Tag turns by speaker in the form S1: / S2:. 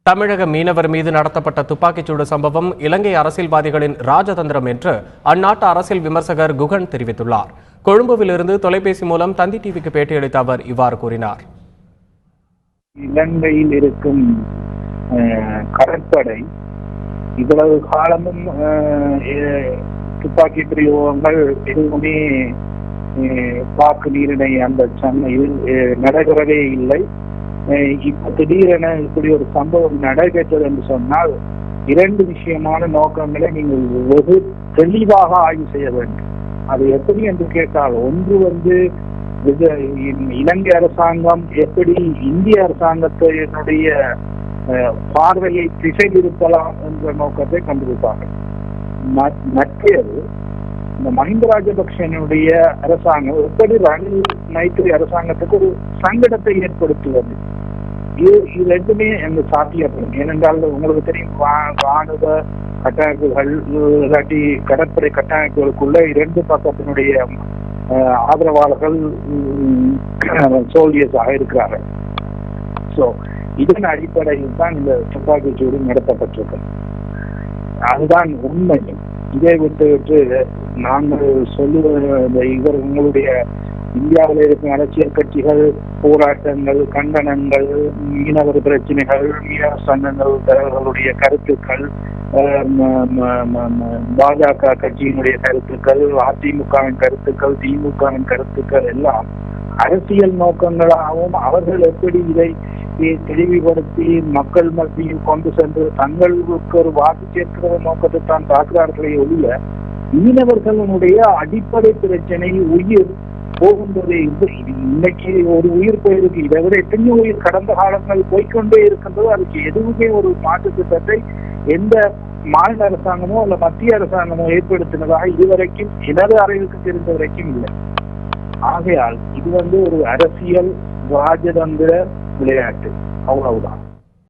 S1: தமிழக மீனவர் மீது நடத்தப்பட்ட துப்பாக்கிச்சூடு சம்பவம் இலங்கை அரசியல்வாதிகளின் ராஜதந்திரம் என்று அந்நாட்டு அரசியல் விமர்சகர் குகன் தெரிவித்துள்ளார். கொழும்புவிலிருந்து தொலைபேசி மூலம் தந்தி டிவிக்கு பேட்டியளித்த அவர் இவ்வாறு கூறினார்.
S2: இலங்கையில் இருக்கும் கடற்படை இவ்வளவு காலமும் துப்பாக்கி பிரயோகங்கள் எதுவுமே பாக்கு நீரிணை அந்த சண்டையில் நடைபெறவே இல்லை. இப்ப திடீரென இப்படி ஒரு சம்பவம் நடைபெற்றது என்று சொன்னால் இரண்டு விஷயமான நோக்கங்களை நீங்கள் வெகு தெளிவாக ஆய்வு செய்ய வேண்டும். அது எப்படி என்று கேட்டால், ஒன்று இலங்கை அரசாங்கம் எப்படி இந்திய அரசாங்கத்தினுடைய பார்வையை திசை திருப்பலாம் என்ற நோக்கத்தை கண்டிருப்பார்கள். மற்றது இந்த மஹிந்த ராஜபக்சனுடைய அரசாங்கம் எப்படி ரணில் மைத்திரி அரசாங்கத்துக்கு ஒரு சங்கடத்தை ஏற்படுத்துவது, இது ரெண்டுமே எங்க சாத்தியப்படும். ஏனென்றால் உங்களுக்கு தெரியும், ராணுவ கட்டமைப்புகள் இல்லாட்டி கடற்படை கட்டமைப்புகளுக்குள்ள இரண்டு பக்கத்தினுடைய ஆதரவாளர்கள் சோல்ஜர்ஸாக இருக்கிறார்கள். ஸோ இதன் அடிப்படையில் தான் இந்த துப்பாக்கிச்சூடு நடத்தப்பட்டிருக்கு. அதுதான் உண்மை. இதை விட்டு நாங்கள் சொல்லுவது, இவர் உங்களுடைய இந்தியாவில் இருக்கும் அரசியல் கட்சிகள் போராட்டங்கள், கண்டனங்கள், மீனவர் பிரச்சனைகள், மீனவர் சங்கங்கள் தலைவர்களுடைய கருத்துக்கள், பாஜக கட்சியினுடைய கருத்துக்கள், அதிமுகவின் கருத்துக்கள், திமுகவின் கருத்துக்கள் எல்லாம் அரசியல் நோக்கங்களாகவும் அவர்கள் எப்படி இதை தெளிவுபடுத்தி மக்கள் மத்தியில் கொண்டு சென்று தங்களுக்கு ஒரு வாக்கு சேர்க்கிற நோக்கத்தை தான் பார்க்கிறார்களே ஒழிய, மீனவர்களுடைய அடிப்படை பிரச்சனை உயிர் போகும்போது இன்னைக்கு ஒரு உயிர் போயிருக்கு. இதை விட எத்தனையோ உயிர் கடந்த காலங்கள் போய்கொண்டே இருக்கின்றது. அதுக்கு எதுவுமே ஒரு மாற்று திட்டத்தை எந்த மாநில அரசாங்கமோ அல்ல மத்திய அரசாங்கமோ ஏற்படுத்தினதாக இதுவரைக்கும் எனது அறிவுக்கு தெரிந்த வரைக்கும் இல்லை. ஆகையால் இது ஒரு அரசியல் ராஜதந்திர விளையாட்டு, அவ்வளவுதான்.